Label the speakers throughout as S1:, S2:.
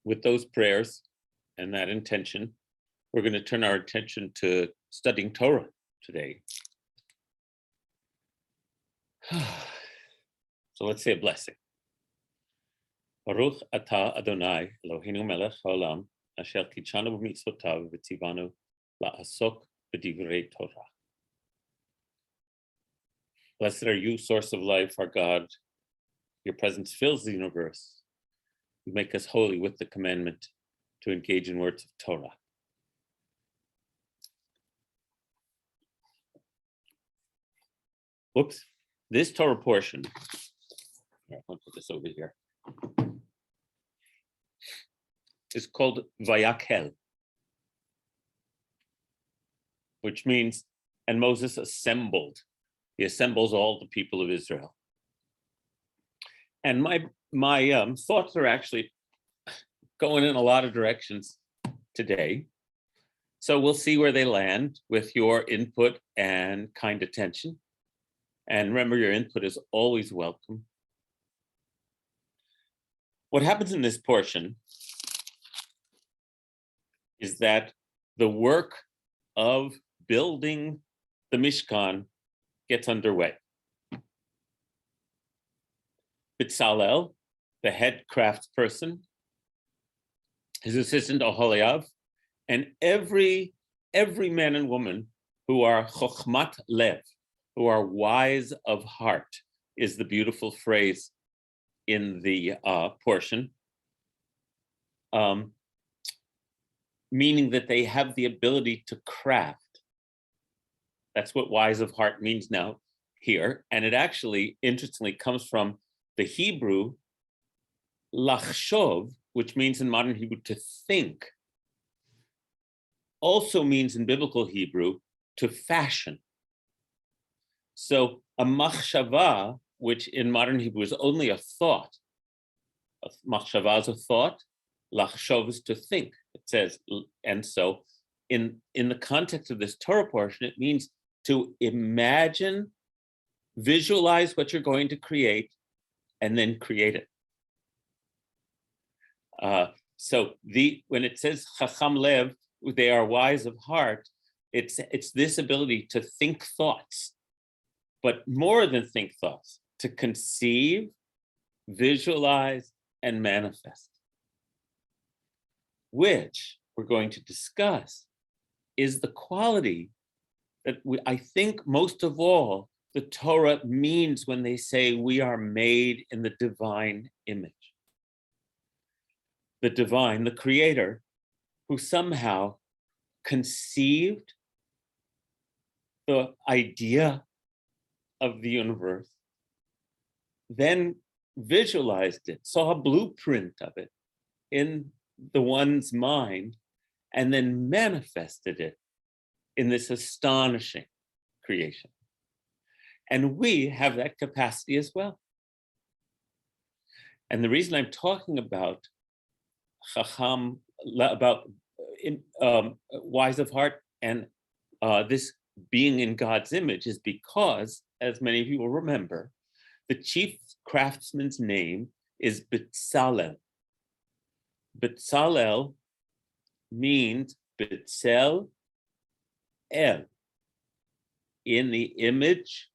S1: with those prayers and that intention, we're going to turn our attention to studying Torah today. So let's say a blessing. Baruch atah Adonai Eloheinu melech haolam asher kitshanu b'mitzvotav v'tzivanu la'asok b'divrei Torah. Blessed are you, source of life, our God. Your presence fills the universe. You make us holy with the commandment to engage in words of Torah. Whoops. This Torah portion, I'll put this over here, is called Vayak'hel, which means, and Moses assembled. He assembles all the people of Israel. And my thoughts are actually going in a lot of directions today. So we'll see where they land with your input and kind attention. And remember, your input is always welcome. What happens in this portion is that the work of building the Mishkan gets underway. Bitzalel, the head craftsperson, his assistant Oholiav, and every man and woman who are chokhmat lev, who are wise of heart, is the beautiful phrase in the portion, meaning that they have the ability to craft. That's what wise of heart means now here. And it actually, interestingly, comes from the Hebrew lachshov, which means in modern Hebrew to think, also means in biblical Hebrew to fashion. So a machshava, which in modern Hebrew is only a thought, a machshava is a thought, lachshov is to think, it says. And so in the context of this Torah portion, it means to imagine, visualize what you're going to create, and then create it. So when it says chacham lev, they are wise of heart, it's this ability to think thoughts, but more than think thoughts, to conceive, visualize, and manifest, which we're going to discuss is the quality that I think most of all the Torah means when they say we are made in the divine image. The divine, the creator, who somehow conceived the idea of the universe, then visualized it, saw a blueprint of it in the one's mind, and then manifested it in this astonishing creation. And we have that capacity as well. And the reason I'm talking about chacham, about wise of heart and this being in God's image is because, as many of you will remember, the chief craftsman's name is Bitzalel. Bitzalel means Bitzel El, in the image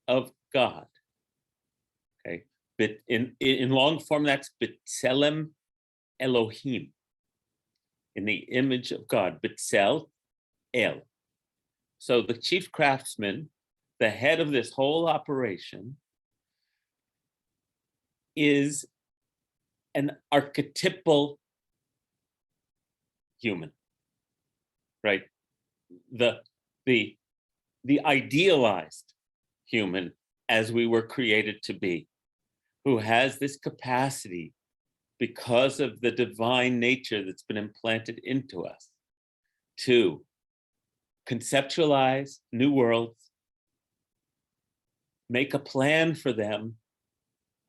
S1: of God. Okay, but in long form, that's B'Tselem Elohim, in the image of God. B'Tzel El. So the chief craftsman, the head of this whole operation, is an archetypal human, right? The idealized human as we were created to be, who has this capacity because of the divine nature that's been implanted into us to conceptualize new worlds, make a plan for them,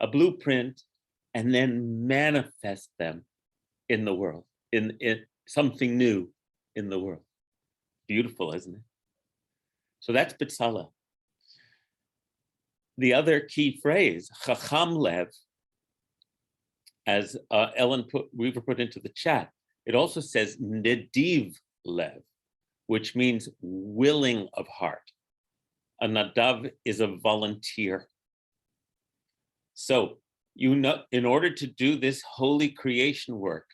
S1: a blueprint, and then manifest them in the world, in something new in the world. Beautiful, isn't it? So that's Bitzalel. The other key phrase, chacham lev, as Ellen Weaver put into the chat, it also says nediv lev, which means willing of heart. A nadav is a volunteer. So, in order to do this holy creation work,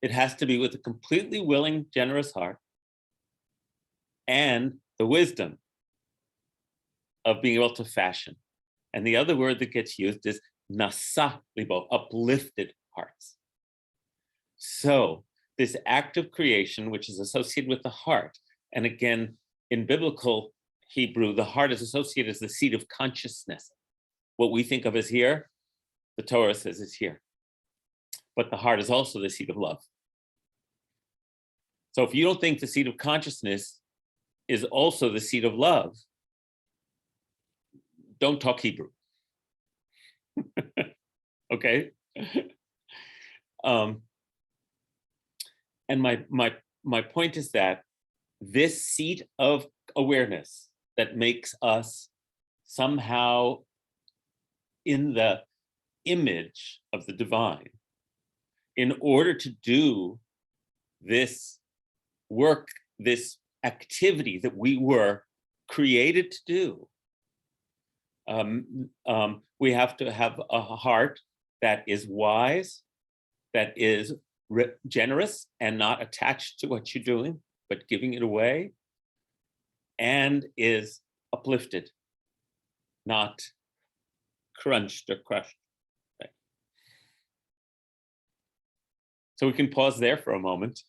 S1: it has to be with a completely willing, generous heart and the wisdom of being able to fashion. And the other word that gets used is nasa libo, uplifted hearts. So this act of creation, which is associated with the heart, and again, in biblical Hebrew, the heart is associated as the seat of consciousness. What we think of as here, the Torah says is here. But the heart is also the seat of love. So if you don't think the seat of consciousness is also the seat of love, don't talk Hebrew. Okay? And my point is that this seat of awareness that makes us somehow in the image of the divine, in order to do this work, this activity that we were created to do, we have to have a heart that is wise, that is generous and not attached to what you're doing, but giving it away, and is uplifted, not crunched or crushed. Right. So we can pause there for a moment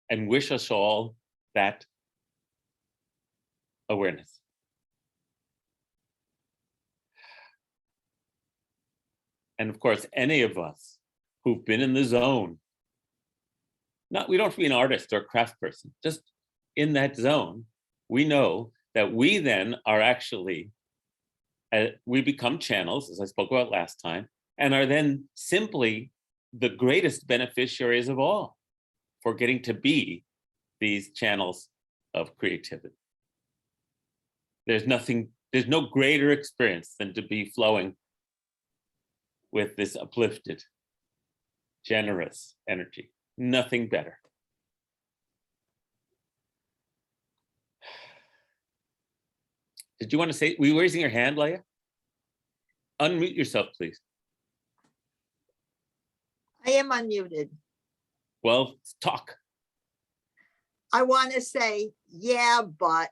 S1: and wish us all that awareness. And of course, any of us who've been in the zone, we don't have to be an artist or a craft person, just in that zone, we know that we then are actually, we become channels, as I spoke about last time, and are then simply the greatest beneficiaries of all for getting to be these channels of creativity. There's no greater experience than to be flowing with this uplifted, generous energy. Nothing better. Did you want to say, were you raising your hand, Leah? Unmute yourself, please.
S2: I am unmuted.
S1: Well, talk.
S2: I want to say, yeah, but.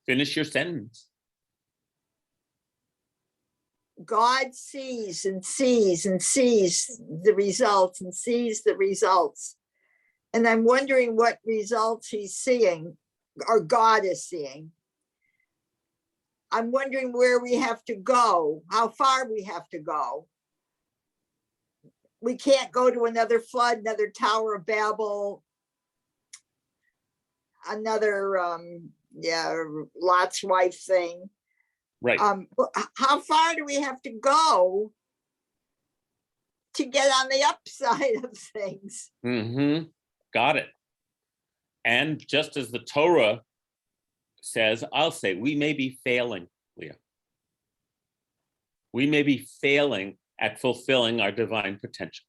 S1: Finish your sentence.
S2: God sees and sees and sees the results and sees the results. And I'm wondering what results he's seeing or God is seeing. I'm wondering where we have to go, how far we have to go. We can't go to another flood, another Tower of Babel, another, Lot's wife thing.
S1: Right.
S2: How far do we have to go to get on the upside of things?
S1: Mm-hmm. Got it. And just as the Torah says, I'll say, we may be failing, Leah. We may be failing at fulfilling our divine potential.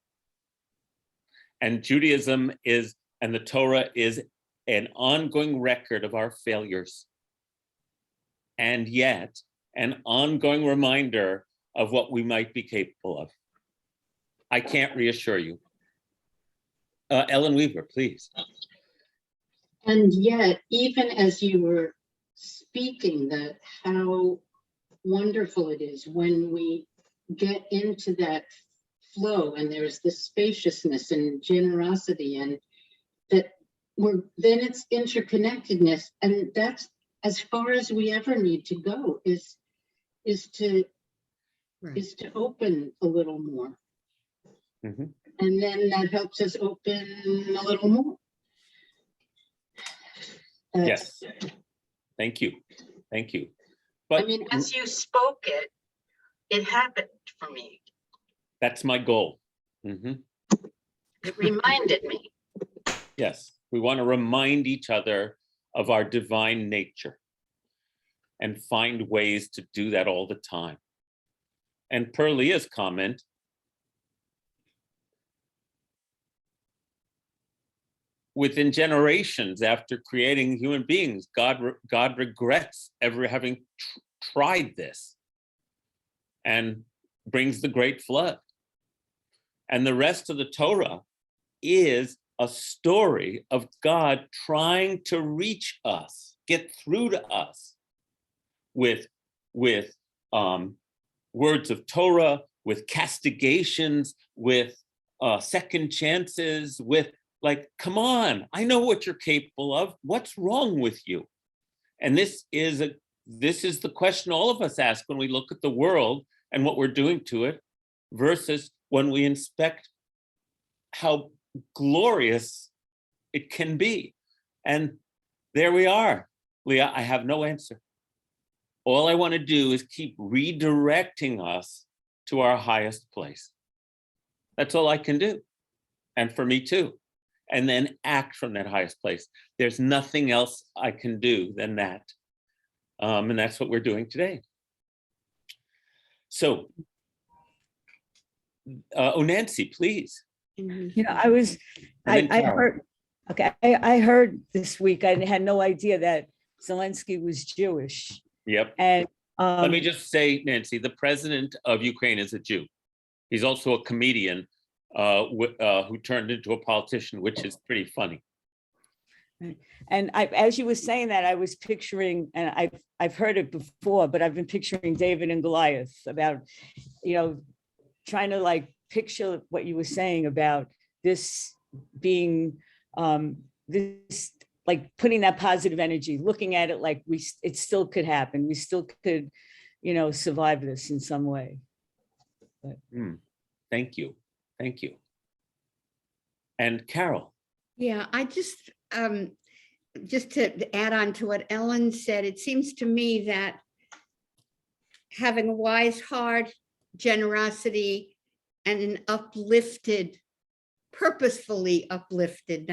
S1: And Judaism is, and the Torah is an ongoing record of our failures. And yet, an ongoing reminder of what we might be capable of. I can't reassure you. Ellen Weaver, please.
S3: And yet, even as you were speaking, that how wonderful it is when we get into that flow and there's this spaciousness and generosity, and that then it's interconnectedness, and that's as far as we ever need to go, is to open a little more.
S1: Mm-hmm.
S3: And then that helps us open a little more.
S1: Yes. Thank you. Thank you. But
S3: I mean, as you spoke it, it happened for me.
S1: That's my goal. Mm-hmm.
S3: It reminded me.
S1: Yes. We want to remind each other of our divine nature and find ways to do that all the time. And per Leah's comment, within generations after creating human beings, God regrets ever having tried this and brings the great flood. And the rest of the Torah is a story of God trying to reach us, get through to us with words of Torah, with castigations, with second chances, with like, come on, I know what you're capable of. What's wrong with you? And this is the question all of us ask when we look at the world and what we're doing to it, versus when we inspect how glorious it can be. And there we are. Leah, I have no answer. All I want to do is keep redirecting us to our highest place. That's all I can do. And for me too. And then act from that highest place. There's nothing else I can do than that. And that's what we're doing today. So, Nancy, please.
S4: You know, I heard this week, I had no idea that Zelensky was Jewish.
S1: Yep.
S4: And
S1: let me just say, Nancy, the president of Ukraine is a Jew. He's also a comedian who turned into a politician, which is pretty funny.
S4: And as you were saying that, I was picturing, and I've heard it before, but I've been picturing David and Goliath, about, you know, trying to like picture what you were saying about this being this, like putting that positive energy, looking at it like it still could happen. We still could, you know, survive this in some way. But.
S1: Thank you. Thank you. And Carol.
S5: Yeah, I just to add on to what Ellen said, it seems to me that having a wise heart, generosity, and an uplifted, purposefully uplifted,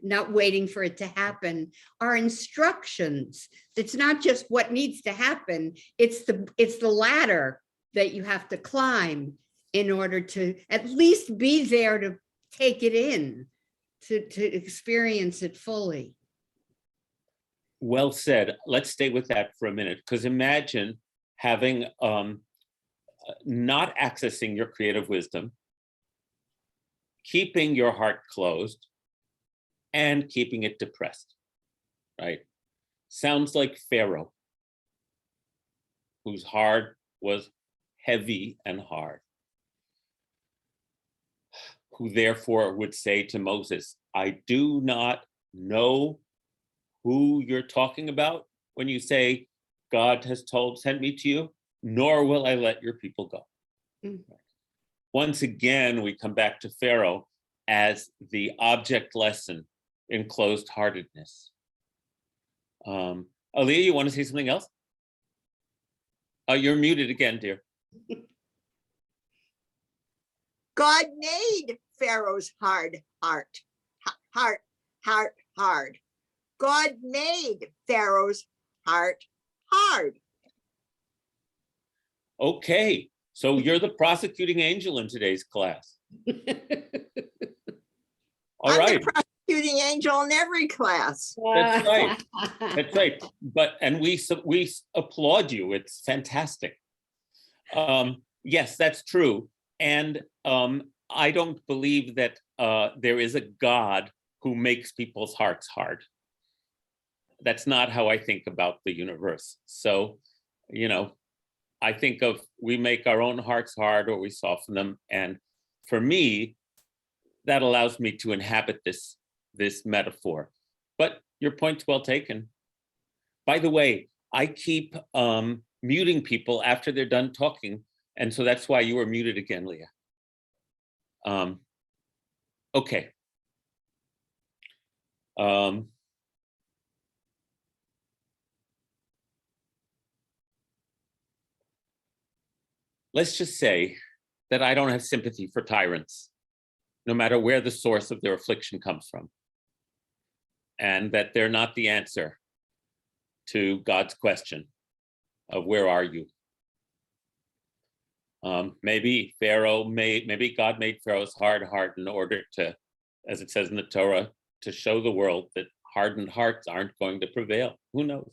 S5: not waiting for it to happen, are instructions. It's not just what needs to happen, it's the ladder that you have to climb in order to at least be there to take it in, to experience it fully.
S1: Well said. Let's stay with that for a minute, because imagine having not accessing your creative wisdom, keeping your heart closed, and keeping it depressed, right? Sounds like Pharaoh, whose heart was heavy and hard, who therefore would say to Moses, I do not know who you're talking about when you say God has sent me to you, nor will I let your people go. Mm-hmm. Once again, we come back to Pharaoh as the object lesson in closed-heartedness. Aaliyah, you want to say something else? You're muted again, dear.
S2: God made Pharaoh's hard heart. God made Pharaoh's heart hard.
S1: Okay, so you're the prosecuting angel in today's class. All
S2: I'm
S1: right.
S2: the prosecuting angel in every class.
S1: That's right. That's right. And we applaud you. It's fantastic. Yes, that's true. And I don't believe that there is a God who makes people's hearts hard. That's not how I think about the universe. So, you know, I think of we make our own hearts hard or we soften them. And for me, that allows me to inhabit this metaphor. But your point's well taken. By the way, I keep muting people after they're done talking. And so that's why you were muted again, Leah. Okay. Let's just say that I don't have sympathy for tyrants, no matter where the source of their affliction comes from, and that they're not the answer to God's question of where are you? Maybe God made Pharaoh's hard heart in order to, as it says in the Torah, to show the world that hardened hearts aren't going to prevail. Who knows?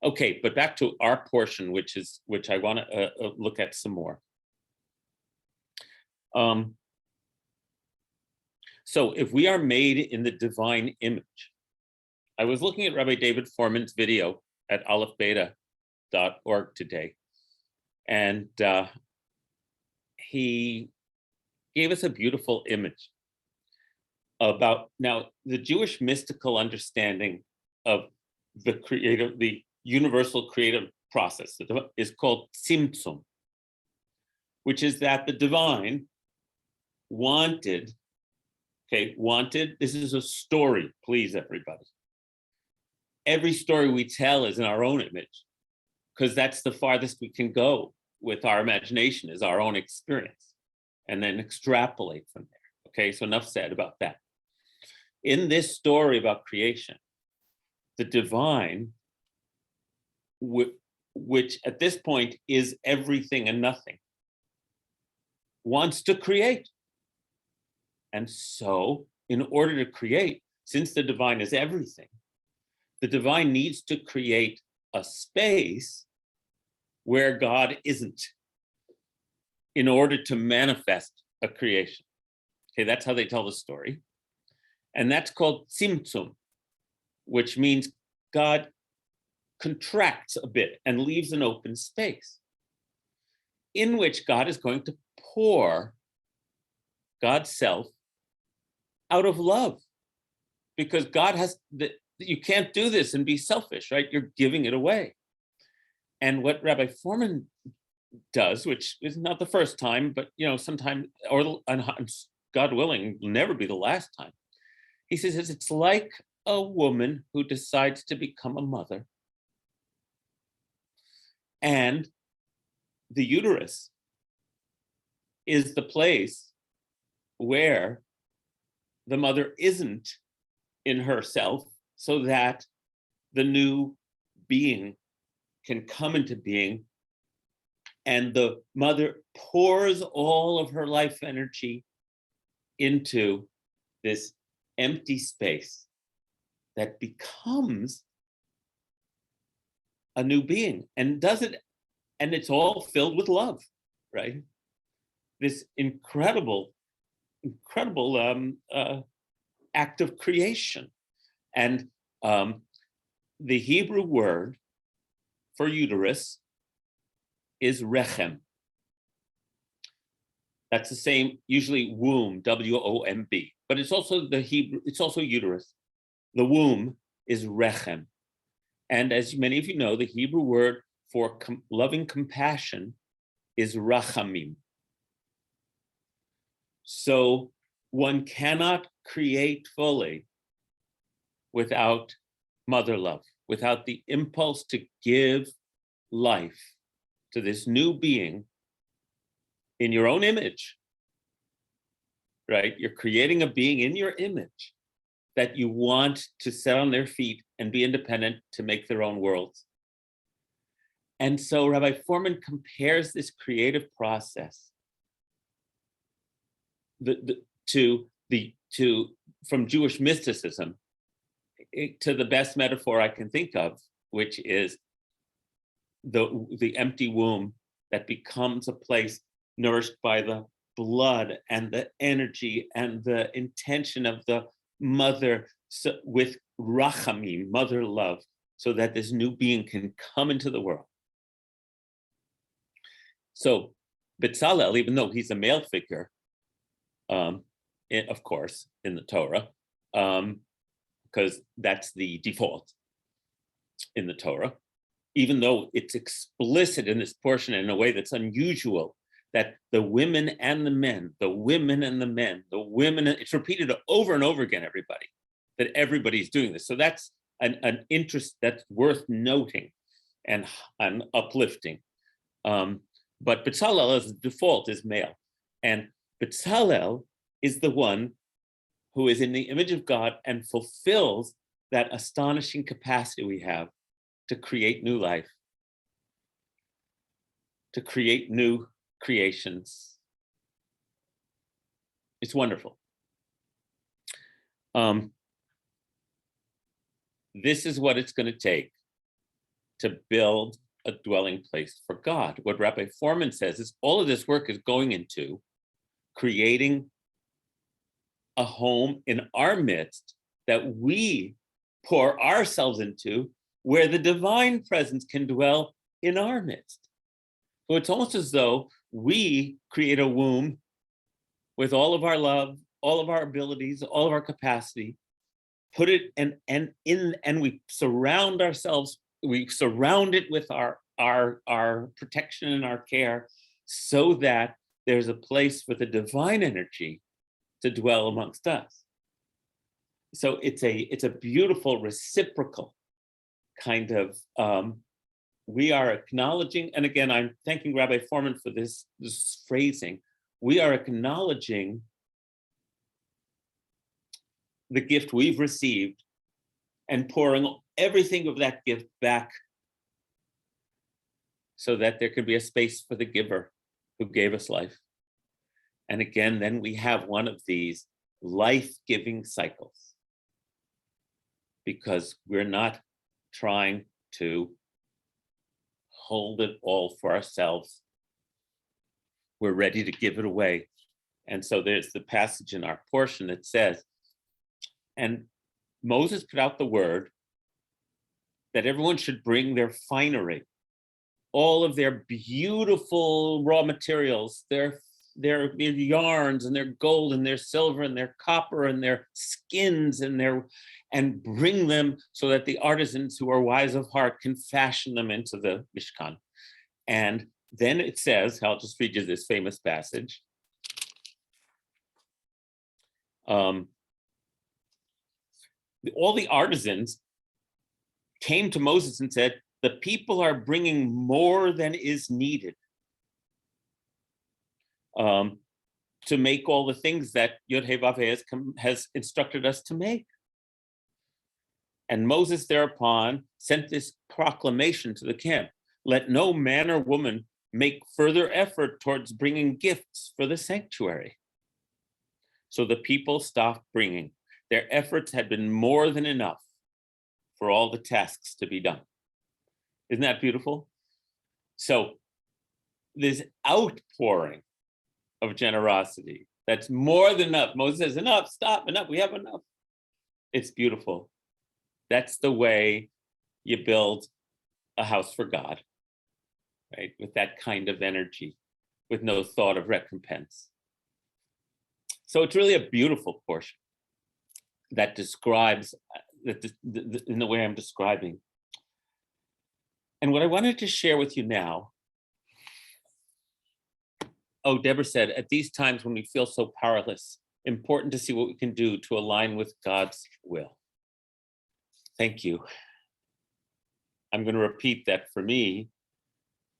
S1: Okay, but back to our portion, which I want to look at some more. So if we are made in the divine image, I was looking at Rabbi David Foreman's video at aleph-beta.org today, and he gave us a beautiful image about, now, the Jewish mystical understanding of the universal creative process is called tzimtzum, which is that the divine wanted, this is a story, please, everybody. Every story we tell is in our own image, because that's the farthest we can go with our imagination, is our own experience, and then extrapolate from there. Okay, so enough said about that. In this story about creation, the divine, which at this point is everything and nothing, wants to create. And so, in order to create, since the divine is everything, the divine needs to create a space where God isn't, in order to manifest a creation. Okay, that's how they tell the story. And that's called tzimtzum, which means God contracts a bit and leaves an open space in which God is going to pour God's self out of love, because God has you can't do this and be selfish, right? You're giving it away. And what Rabbi Foreman does, which is not the first time, but sometime, or God willing, will never be the last time. He says it's like a woman who decides to become a mother, and the uterus is the place where the mother isn't in herself, so that the new being can come into being, and the mother pours all of her life energy into this empty space that becomes a new being, and does it, and it's all filled with love, right? This incredible act of creation. And the Hebrew word for uterus is rechem. That's the same, usually womb, W-O-M-B, but it's also the Hebrew, it's also uterus. The womb is rechem. And as many of you know, the Hebrew word for loving compassion is rachamim. So one cannot create fully without mother love, without the impulse to give life to this new being in your own image, right? You're creating a being in your image that you want to set on their feet and be independent, to make their own worlds. And so Rabbi Foreman compares this creative process from Jewish mysticism to the best metaphor I can think of, which is the empty womb that becomes a place nourished by the blood and the energy and the intention of the mother, with rachamim, mother love, so that this new being can come into the world. So Bezalel, even though he's a male figure, of course, in the Torah, because that's the default in the Torah, even though it's explicit in this portion in a way that's unusual, that the women and the men, it's repeated over and over again, everybody, that everybody's doing this. So that's an interest that's worth noting and uplifting. But Bezalel as default is male. And Bezalel is the one who is in the image of God and fulfills that astonishing capacity we have to create new life, to create new creations. It's wonderful. This is what it's going to take to build a dwelling place for God. What Rabbi Foreman says is all of this work is going into creating a home in our midst that we pour ourselves into, where the divine presence can dwell in our midst. So it's almost as though we create a womb with all of our love, all of our abilities, all of our capacity, put it and we surround ourselves, we surround it with our protection and our care, so that there's a place for the divine energy to dwell amongst us. So it's a beautiful reciprocal kind of, we are acknowledging, and again, I'm thanking Rabbi Foreman for this phrasing, we are acknowledging the gift we've received and pouring everything of that gift back so that there can be a space for the giver who gave us life. And again, then we have one of these life-giving cycles, because we're not trying to hold it all for ourselves. We're ready to give it away. And so there's the passage in our portion that says, and Moses put out the word that everyone should bring their finery, all of their beautiful raw materials, their yarns and their gold and their silver and their copper and their skins and bring them so that the artisans who are wise of heart can fashion them into the Mishkan. And then it says, I'll just read you this famous passage. All the artisans came to Moses and said, the people are bringing more than is needed to make all the things that Yod-Heh-Vav-Heh has instructed us to make. And Moses thereupon sent this proclamation to the camp: let no man or woman make further effort towards bringing gifts for the sanctuary. So the people stopped bringing. Their efforts had been more than enough for all the tasks to be done. Isn't that beautiful? So this outpouring of generosity, that's more than enough. Moses says, enough, stop, enough, we have enough. It's beautiful. That's the way you build a house for God, right? With that kind of energy, with no thought of recompense. So it's really a beautiful portion that describes in the way I'm describing. And what I wanted to share with you now, Deborah said, at these times when we feel so powerless, important to see what we can do to align with God's will. Thank you. I'm going to repeat that for me,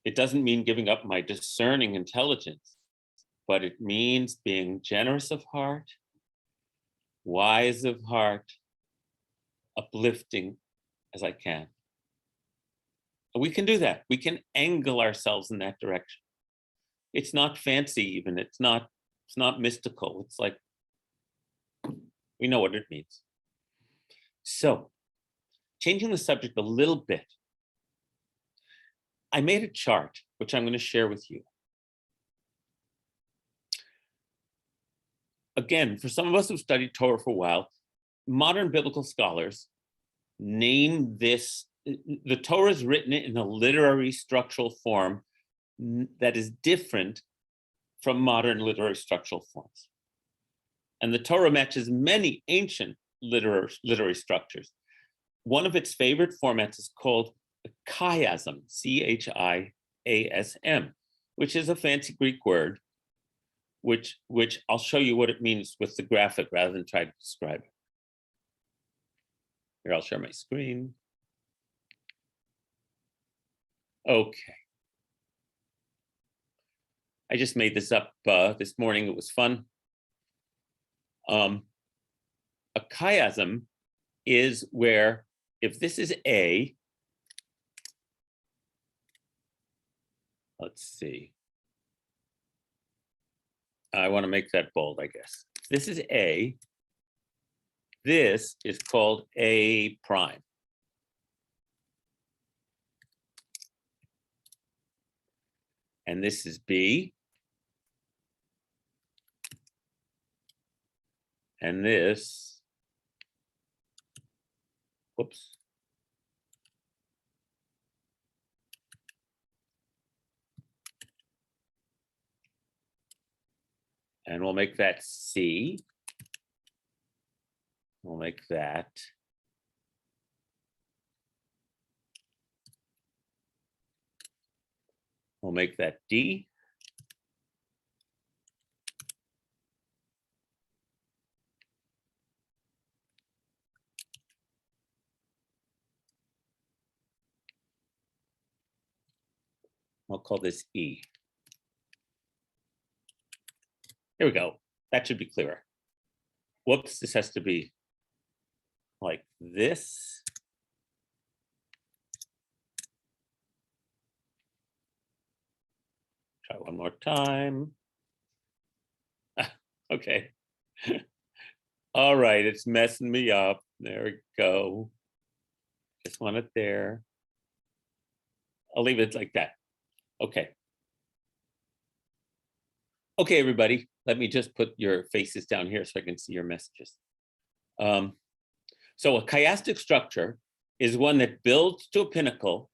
S1: it doesn't mean giving up my discerning intelligence, but it means being generous of heart, wise of heart, uplifting as I can. And we can do that. We can angle ourselves in that direction. It's not fancy even. It's not mystical. It's like, we know what it means. So, changing the subject a little bit, I made a chart, which I'm going to share with you. Again, for some of us who've studied Torah for a while, modern biblical scholars name this, the Torah is written in a literary structural form that is different from modern literary structural forms. And the Torah matches many ancient literary structures. One of its favorite formats is called chiasm, C-H-I-A-S-M, which is a fancy Greek word, which I'll show you what it means with the graphic rather than try to describe it. Here, I'll share my screen. Okay. I just made this up this morning. It was fun. A chiasm is where, if this is A, let's see. I want to make that bold, I guess. This is A. This is called A prime. And this is B. And this, whoops. And we'll make that C. We'll make that. We'll make that D. I'll call this E. Here we go. That should be clearer. Whoops, this has to be like this. Try one more time. Okay. All right, it's messing me up. There we go. Just want it there. I'll leave it like that. Okay. Okay, everybody, let me just put your faces down here so I can see your messages. So a chiastic structure is one that builds to a pinnacle,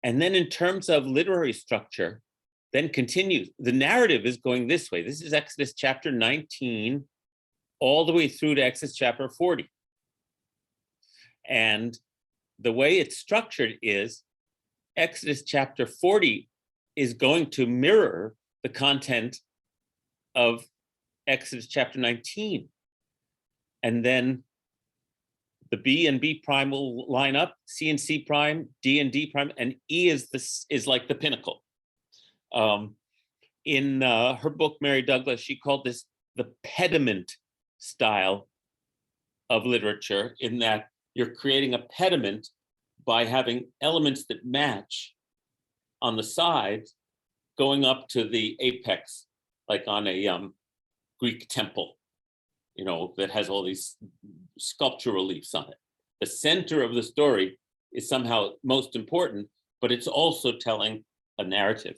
S1: and then in terms of literary structure, then continues. The narrative is going this way. This is Exodus chapter 19, all the way through to Exodus chapter 40. And the way it's structured is Exodus chapter 40 is going to mirror the content of Exodus chapter 19. And then the B and B prime will line up, C and C prime, D and D prime, and E is like the pinnacle. In her book, Mary Douglas, she called this the pediment style of literature, in that you're creating a pediment by having elements that match on the sides going up to the apex, like on a Greek temple, you know, that has all these sculpture reliefs on it. The center of the story is somehow most important, but it's also telling a narrative.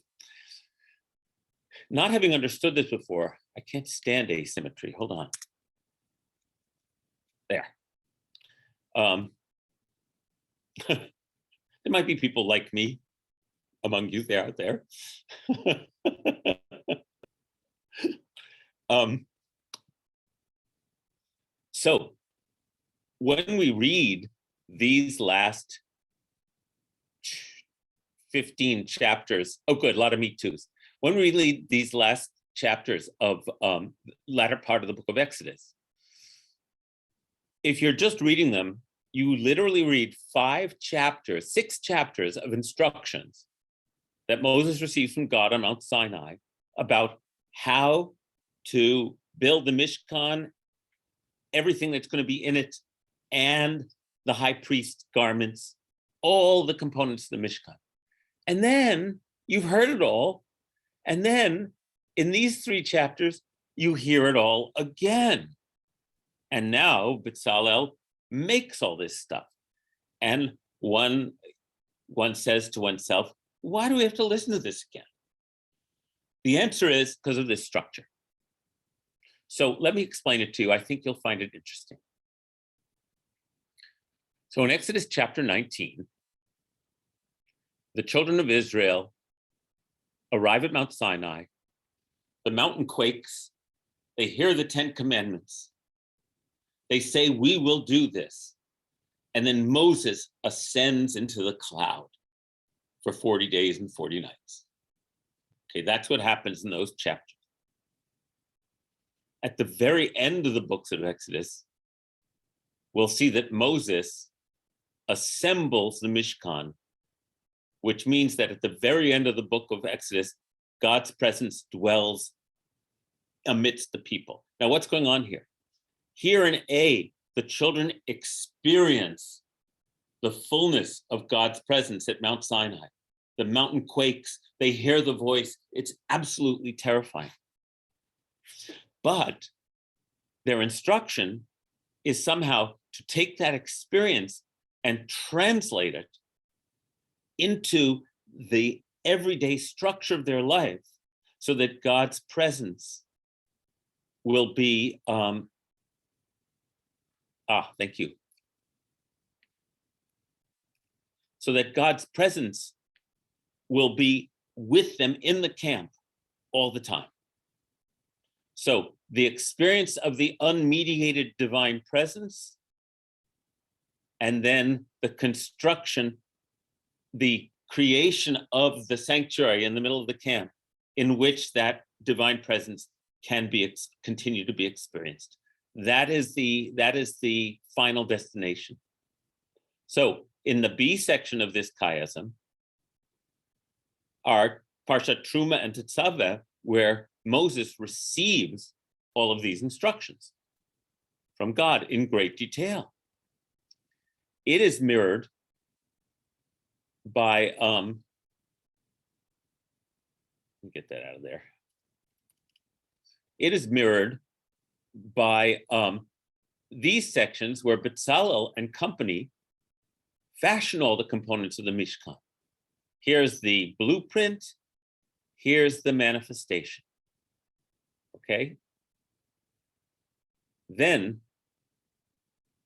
S1: Not having understood this before, I can't stand asymmetry. Hold on. There. There might be people like me among you out there. So when we read these last 15 chapters, oh good, a lot of me toos. When we read these last chapters of latter part of the book of Exodus, if you're just reading them, you literally read 6 chapters of instructions that Moses received from God on Mount Sinai about how to build the Mishkan, everything that's going to be in it, and the high priest garments, all the components of the Mishkan. And then you've heard it all. And then in these 3 chapters, you hear it all again. And now Bezalel makes all this stuff. And one says to oneself, why do we have to listen to this again? The answer is because of this structure. So let me explain it to you. I think you'll find it interesting. So in Exodus chapter 19, the children of Israel arrive at Mount Sinai. The mountain quakes. They hear the 10 commandments. They say, we will do this. And then Moses ascends into the cloud for 40 days and 40 nights. Okay, that's what happens in those chapters. At the very end of the books of Exodus, we'll see that Moses assembles the Mishkan, which means that at the very end of the book of Exodus, God's presence dwells amidst the people. Now, what's going on here? Here in A, the children experience the fullness of God's presence at Mount Sinai. The mountain quakes, they hear the voice. It's absolutely terrifying. But their instruction is somehow to take that experience and translate it into the everyday structure of their life so that God's presence will be, thank you. So that God's presence will be with them in the camp all the time. So the experience of the unmediated divine presence, and then the construction, the creation of the sanctuary in the middle of the camp, in which that divine presence can be continue to be experienced. That is the final destination. So in the B section of this chiasm are Parshat Truma and Tetzaveh, where Moses receives all of these instructions from God in great detail. It is mirrored by, let me get that out of there. It is mirrored by these sections where Bezalel and company fashion all the components of the Mishkan. Here's the blueprint, here's the manifestation. Okay? Then,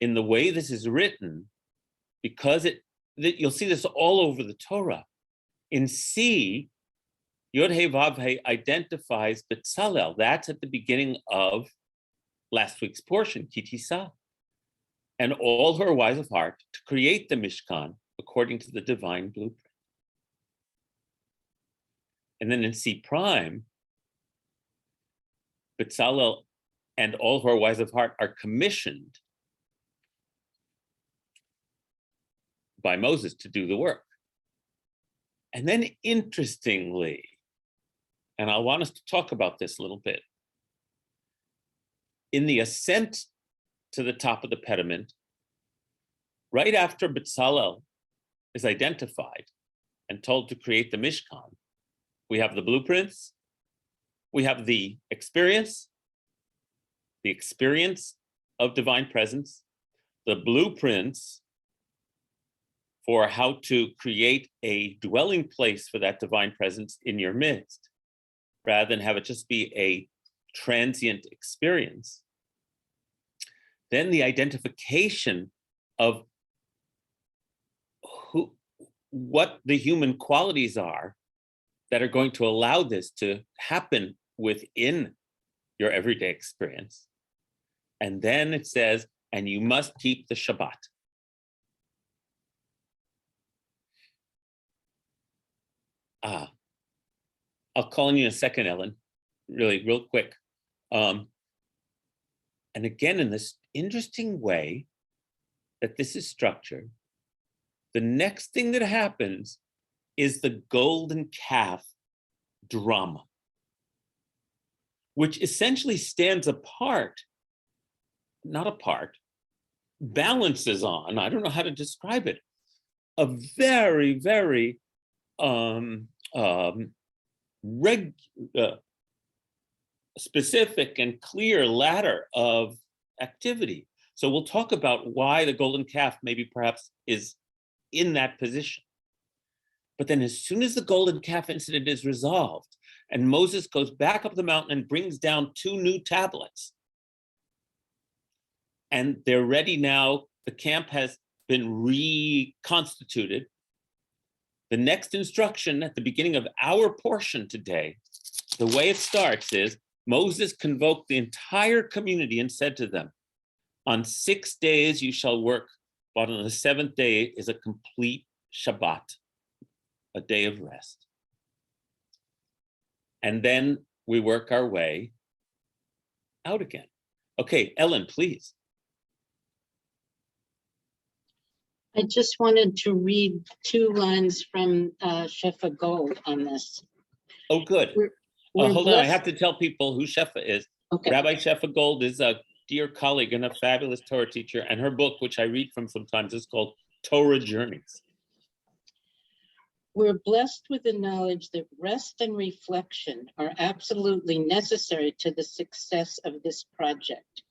S1: in the way this is written, because you'll see this all over the Torah. In C, Yod-Heh Vav-Heh identifies Bezalel. That's at the beginning of last week's portion, Kitisa, and all who are wise of heart to create the Mishkan according to the divine blueprint. And then in C prime, Bezalel and all who are wise of heart are commissioned by Moses to do the work. And then interestingly, and I want us to talk about this a little bit, in the ascent to the top of the pediment, right after Bezalel is identified and told to create the Mishkan, we have the blueprints, we have the experience of divine presence, the blueprints for how to create a dwelling place for that divine presence in your midst, rather than have it just be a transient experience. Then the identification of what the human qualities are that are going to allow this to happen within your everyday experience. And then it says, and you must keep the Shabbat. I'll call on you in a second, Ellen, real quick. And again, in this interesting way that this is structured, the next thing that happens is the golden calf drama, which essentially stands apart, balances on, I don't know how to describe it, a very, very specific and clear ladder of activity. So we'll talk about why the golden calf maybe perhaps is in that position. But then as soon as the golden calf incident is resolved and Moses goes back up the mountain and brings down 2 new tablets, and they're ready now, the camp has been reconstituted. The next instruction at the beginning of our portion today, the way it starts is, Moses convoked the entire community and said to them, on 6 days you shall work, but on the 7th day is a complete Shabbat, a day of rest. And then we work our way out again. Okay, Ellen, please.
S3: I just wanted to read 2 lines from Shefa Gold on this.
S1: Oh, good.
S3: We're
S1: Hold on, I
S3: blessed-
S1: have to tell people who Shefa is.
S3: Okay.
S1: Rabbi Shefa Gold is a dear colleague and a fabulous Torah teacher, and her book, which I read from sometimes, is called Torah Journeys.
S3: We're blessed with the knowledge that rest and reflection are absolutely necessary to the success of this project.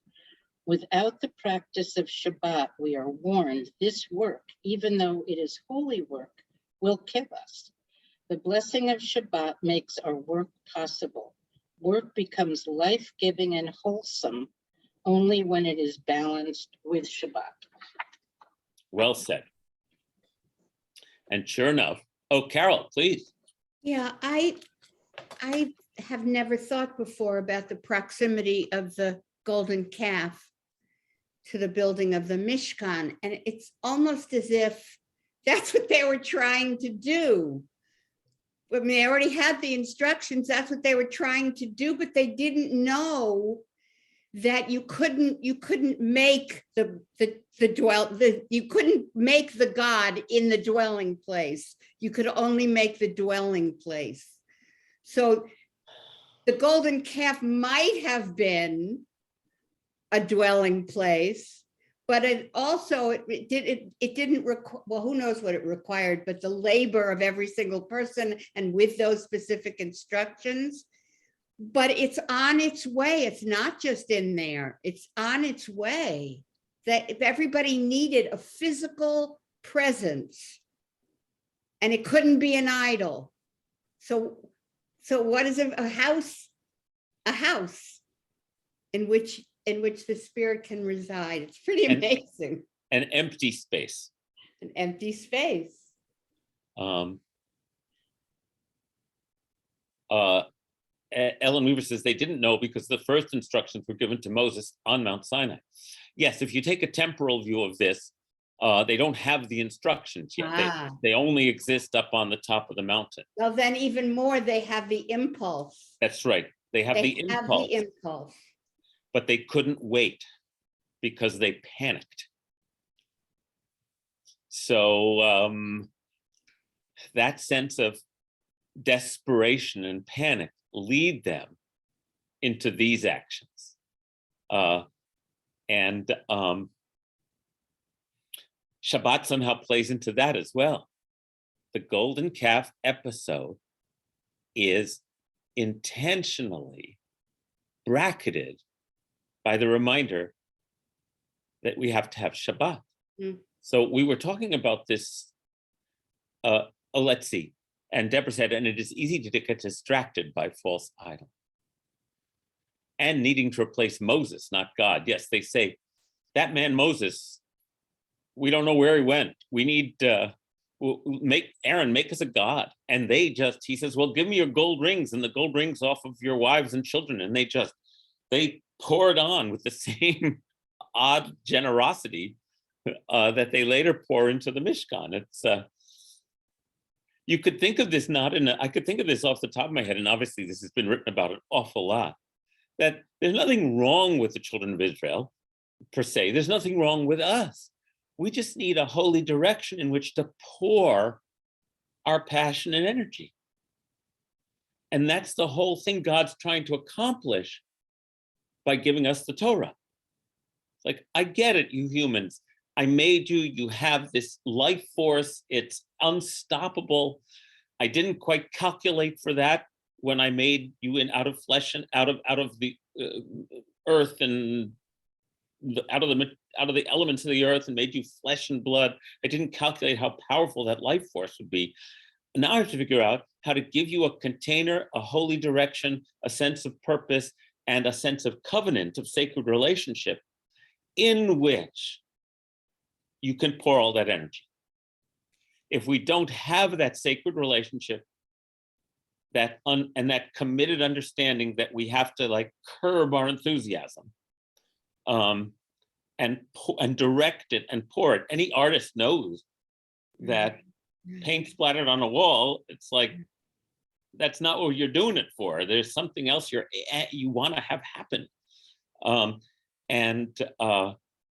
S3: Without the practice of Shabbat, we are warned this work, even though it is holy work, will kill us. The blessing of Shabbat makes our work possible. Work becomes life-giving and wholesome only when it is balanced with Shabbat.
S1: Well said. And sure enough, oh, Carol, please.
S5: Yeah, I have never thought before about the proximity of the golden calf to the building of the Mishkan. And it's almost as if that's what they were trying to do. I mean, they already had the instructions, that's what they were trying to do, but they didn't know that you couldn't make you couldn't make the God in the dwelling place. You could only make the dwelling place. So the golden calf might have been a dwelling place, but it also, it didn't require, well, who knows what it required, but the labor of every single person and with those specific instructions. But it's on its way. It's not just in there. It's on its way. That if everybody needed a physical presence, and it couldn't be an idol. So what is a house? A house in which the spirit can reside. It's pretty amazing.
S1: An empty space.
S5: An empty space.
S1: Ellen Weaver says they didn't know because the first instructions were given to Moses on Mount Sinai. Yes, if you take a temporal view of this, they don't have the instructions yet. They only exist up on the top of the mountain.
S5: Well, then even more, they have the impulse.
S1: That's right. They have the impulse. But they couldn't wait because they panicked. So that sense of desperation and panic lead them into these actions. And Shabbat somehow plays into that as well. The golden calf episode is intentionally bracketed by the reminder that we have to have Shabbat. So we were talking about this, let's see, and Deborah said, and it is easy to get distracted by false idol. And needing to replace Moses, not God. Yes, they say, that man Moses, we don't know where he went. We need, make us a God. And he says, well, give me your gold rings and the gold rings off of your wives and children. And they poured on with the same odd generosity that they later pour into the Mishkan. It's, you could think of this I could think of this off the top of my head, and obviously this has been written about an awful lot, that there's nothing wrong with the children of Israel, per se. There's nothing wrong with us. We just need a holy direction in which to pour our passion and energy. And that's the whole thing God's trying to accomplish by giving us the Torah. It's like, I get it, you humans. I made you, you have this life force, it's unstoppable. I didn't quite calculate for that when I made you out of flesh and out of the earth and out of the elements of the earth and made you flesh and blood. I didn't calculate how powerful that life force would be. Now I have to figure out how to give you a container, a holy direction, a sense of purpose, and a sense of covenant, of sacred relationship, in which you can pour all that energy. If we don't have that sacred relationship, and that committed understanding that we have to curb our enthusiasm, and direct it and pour it. Any artist knows that paint splattered on a wall, it's like, that's not what you're doing it for. There's something else you want to have happen.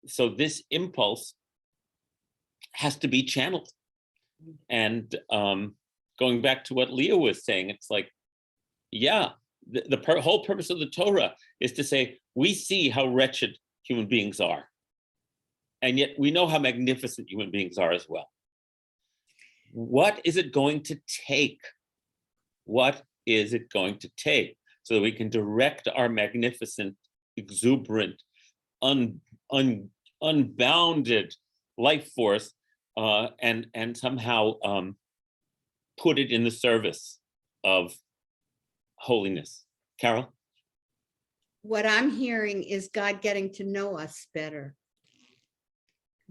S1: So this impulse has to be channeled. And going back to what Leah was saying, it's like, yeah, the whole purpose of the Torah is to say, we see how wretched human beings are. And yet we know how magnificent human beings are as well. what is it going to take? What is it going to take so that we can direct our magnificent, exuberant, unbounded life force and somehow put it in the service of holiness? Carol?
S5: What I'm hearing is God getting to know us better.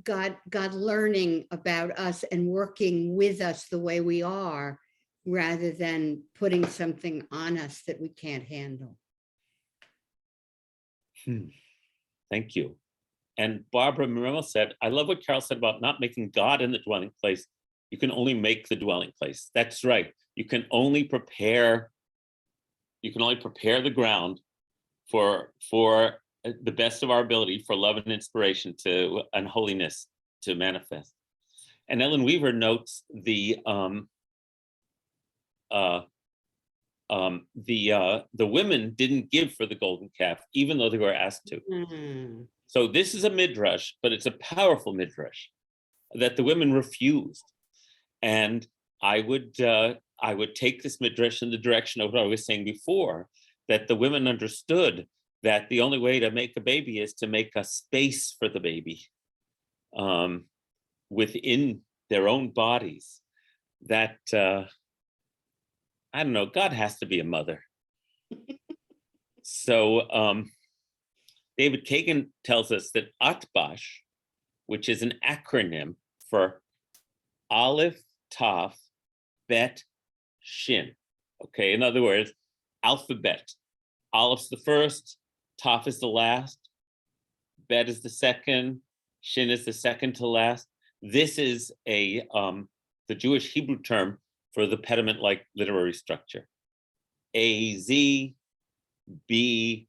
S5: God learning about us and working with us the way we are, rather than putting something on us that we can't handle.
S1: Thank you. And Barbara Moreno said, I love what Carol said about not making God in the dwelling place. You can only make the dwelling place. That's right. You can only prepare the ground for the best of our ability for love and inspiration and holiness to manifest. And Ellen Weaver notes the women didn't give for the golden calf, even though they were asked to. So this is a midrash, but it's a powerful midrash that the women refused. And I would take this midrash in the direction of what I was saying before, that the women understood that the only way to make a baby is to make a space for the baby within their own bodies. That, I don't know, God has to be a mother. So David Kagan tells us that Atbash, which is an acronym for Aleph, Taf, Bet, Shin. Okay, in other words, alphabet. Aleph's the first, Taf is the last, Bet is the second, Shin is the second to last. This is the Jewish Hebrew term for the pediment-like literary structure. A, Z, B,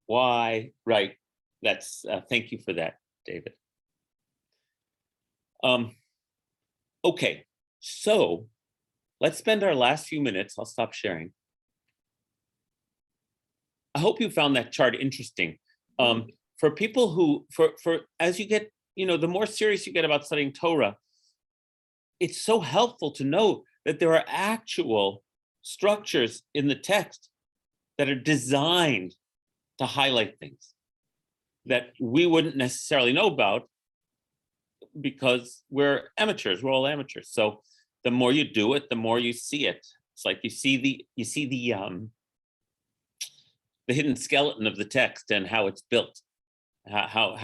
S1: Y, right. That's, thank you for that, David. Okay, so let's spend our last few minutes, I'll stop sharing. I hope you found that chart interesting. For people who, as you get, the more serious you get about studying Torah, it's so helpful to know that there are actual structures in the text that are designed to highlight things that we wouldn't necessarily know about because we're amateurs, we're all amateurs. So the more you do it, the more you see it. It's like you see the hidden skeleton of the text and how it's built, how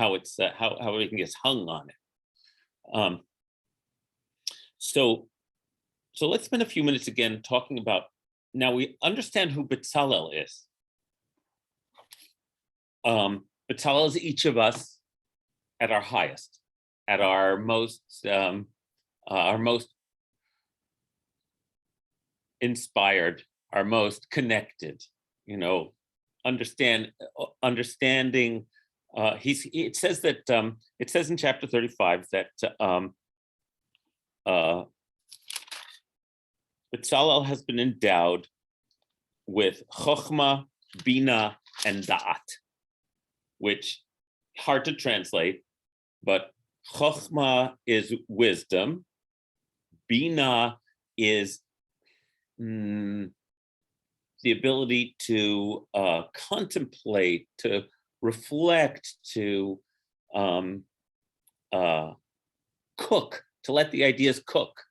S1: everything gets hung on it. So let's spend a few minutes again talking about, now we understand who Bezalel is. Bezalel is each of us at our highest, at our most inspired, our most connected, understanding. It says in chapter 35 that Bezalel has been endowed with chokhmah, bina, and da'at, which hard to translate, but chokhmah is wisdom, bina is the ability to contemplate, to reflect, to cook, to let the ideas cook.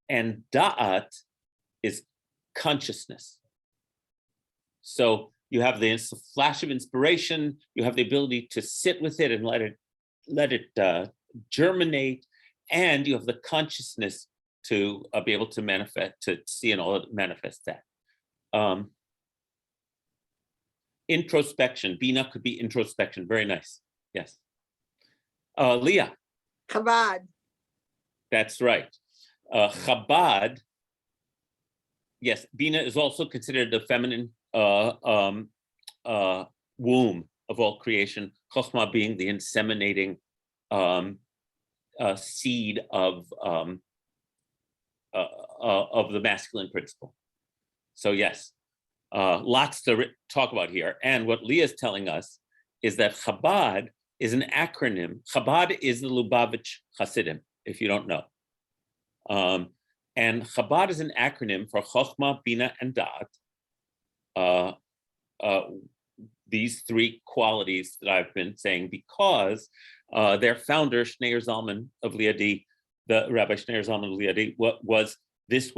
S1: And da'at is consciousness. So you have the flash of inspiration, you have the ability to sit with it and let it germinate, and you have the consciousness to be able to manifest, to see and all manifest that. Introspection, bina could be introspection, very nice, yes. Leah.
S2: Chabad.
S1: That's right. Chabad, yes, bina is also considered the feminine womb of all creation, chokhmah being the inseminating seed of the masculine principle. So yes, lots to talk about here. And what Leah is telling us is that Chabad is an acronym. Chabad is the Lubavitch Hasidim, if you don't know. And Chabad is an acronym for Chochmah, Bina, and Da'at. These three qualities that I've been saying, because their founder, Schneur Zalman of Liadi, the Rabbi Schneur Zalman of Liadi, this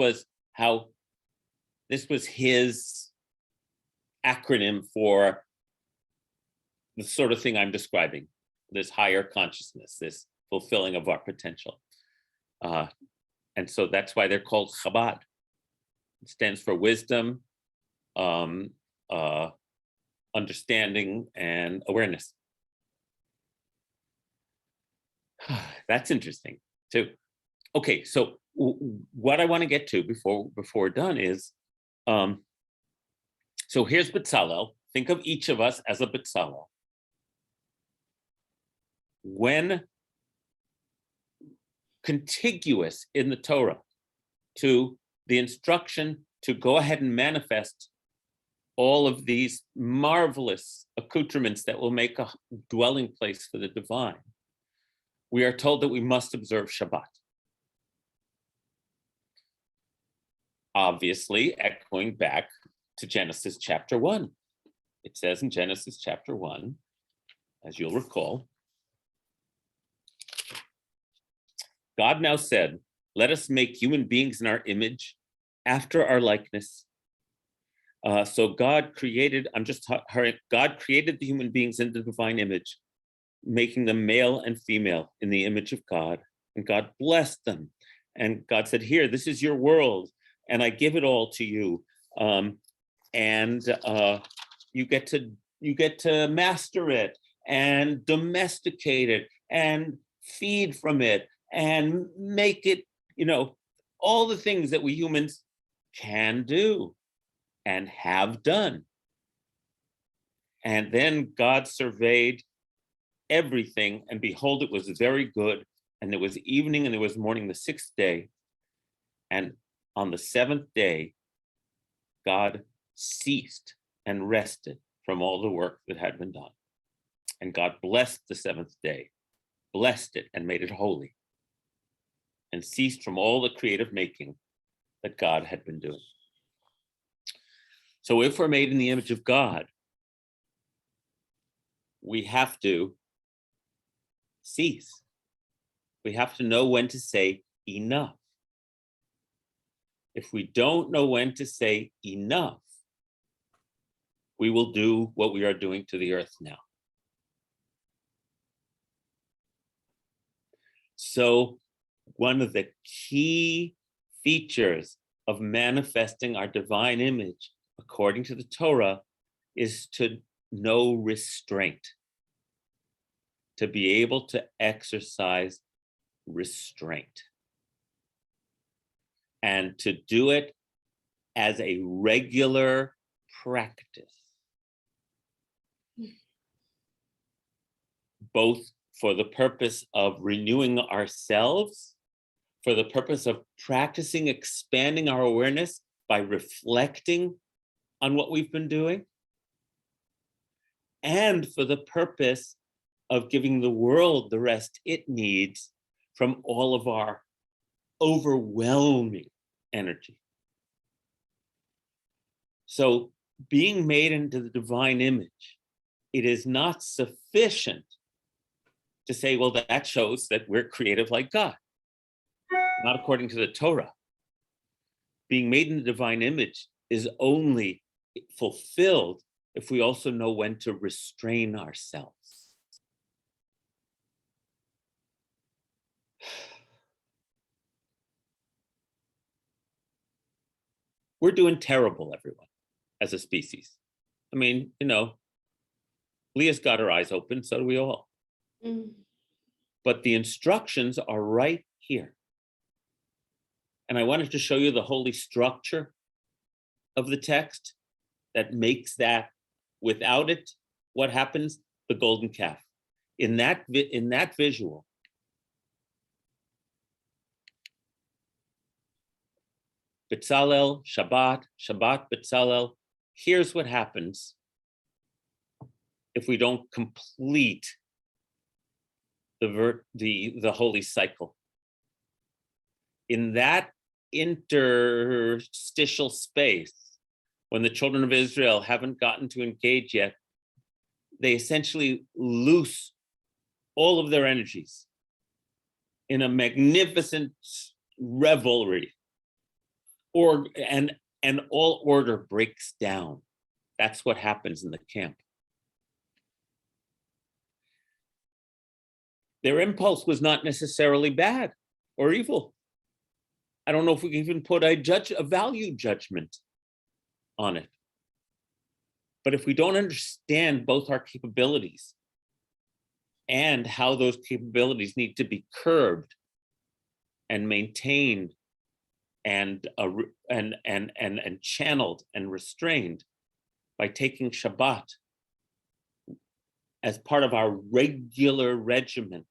S1: was his acronym for the sort of thing I'm describing, this higher consciousness, this fulfilling of our potential. And so that's why they're called Chabad. It stands for wisdom, understanding, and awareness. That's interesting too. Okay, so what I want to get to before we're done is, so here's Betzalel. Think of each of us as a Betzalel. When contiguous in the Torah to the instruction to go ahead and manifest all of these marvelous accoutrements that will make a dwelling place for the divine, we are told that we must observe Shabbat. Obviously, echoing back to Genesis chapter 1. It says in Genesis chapter 1, as you'll recall, God now said, let us make human beings in our image, after our likeness. So God created, God created the human beings in the divine image, making them male and female in the image of God. And God blessed them. And God said, here, this is your world, and I give it all to you. You get to master it and domesticate it and feed from it and make it, all the things that we humans can do and have done. And then God surveyed everything, and behold, it was very good. And there was evening and there was morning the sixth day. And on the seventh day, God ceased and rested from all the work that had been done. And God blessed the seventh day, blessed it and made it holy, and ceased from all the creative making that God had been doing. So if we're made in the image of God, we have to cease. We have to know when to say enough. If we don't know when to say enough, we will do what we are doing to the earth now. So one of the key features of manifesting our divine image, according to the Torah, is to know restraint, to be able to exercise restraint, and to do it as a regular practice, both for the purpose of renewing ourselves, for the purpose of practicing expanding our awareness by reflecting on what we've been doing, and for the purpose of giving the world the rest it needs from all of our overwhelming energy. So being made into the divine image, it is not sufficient to say, well, that shows that we're creative like God. Not according to the Torah. Being made in the divine image is only fulfilled if we also know when to restrain ourselves. We're doing terrible, everyone, as a species. I mean, Leah's got her eyes open, so do we all. But the instructions are right here. And I wanted to show you the holy structure of the text that makes that, without it, what happens? The golden calf. In that visual, Betzalel, Shabbat, Shabbat, Betzalel. Here's what happens if we don't complete the holy cycle. In that interstitial space, when the children of Israel haven't gotten to engage yet, they essentially loose all of their energies in a magnificent revelry, and all order breaks down. That's what happens in the camp. Their impulse was not necessarily bad or evil. I don't know if we can even put a value judgment on it. But if we don't understand both our capabilities and how those capabilities need to be curbed and maintained and channeled and restrained by taking Shabbat as part of our regular regimen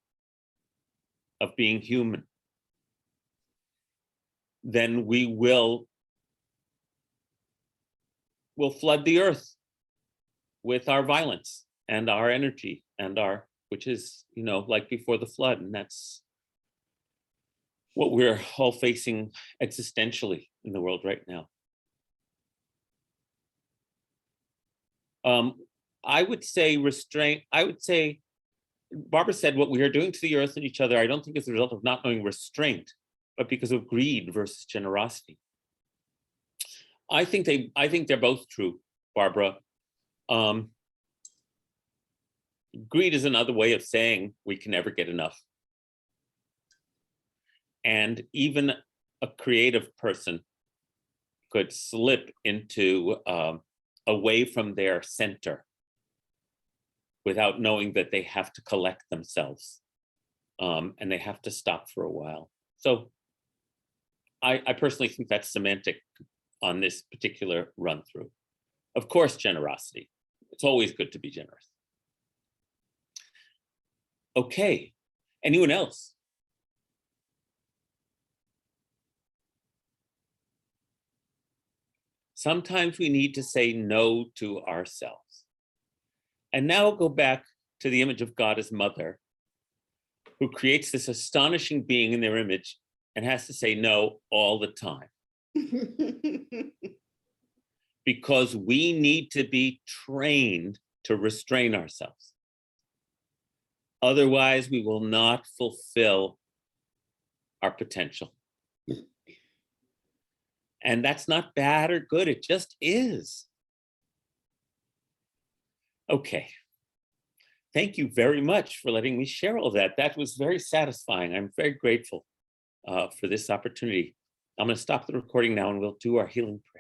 S1: of being human, then we'll flood the earth with our violence and our energy and which is, like before the flood. And that's what we're all facing existentially in the world right now. I would say restraint. I would say, Barbara said, what we are doing to the earth and each other, I don't think is the result of not knowing restraint, but because of greed versus generosity. I think they're both true, Barbara. Greed is another way of saying we can never get enough. And even a creative person could slip into away from their center without knowing that they have to collect themselves, and they have to stop for a while. So I personally think that's semantic on this particular run through. Of course, generosity. It's always good to be generous. Okay, anyone else? Sometimes we need to say no to ourselves. And now go back to the image of God as mother, who creates this astonishing being in their image and has to say no all the time. Because we need to be trained to restrain ourselves. Otherwise, we will not fulfill our potential. And that's not bad or good, it just is. Okay. Thank you very much for letting me share all that. That was very satisfying. I'm very grateful for this opportunity. I'm going to stop the recording now and we'll do our healing prayer.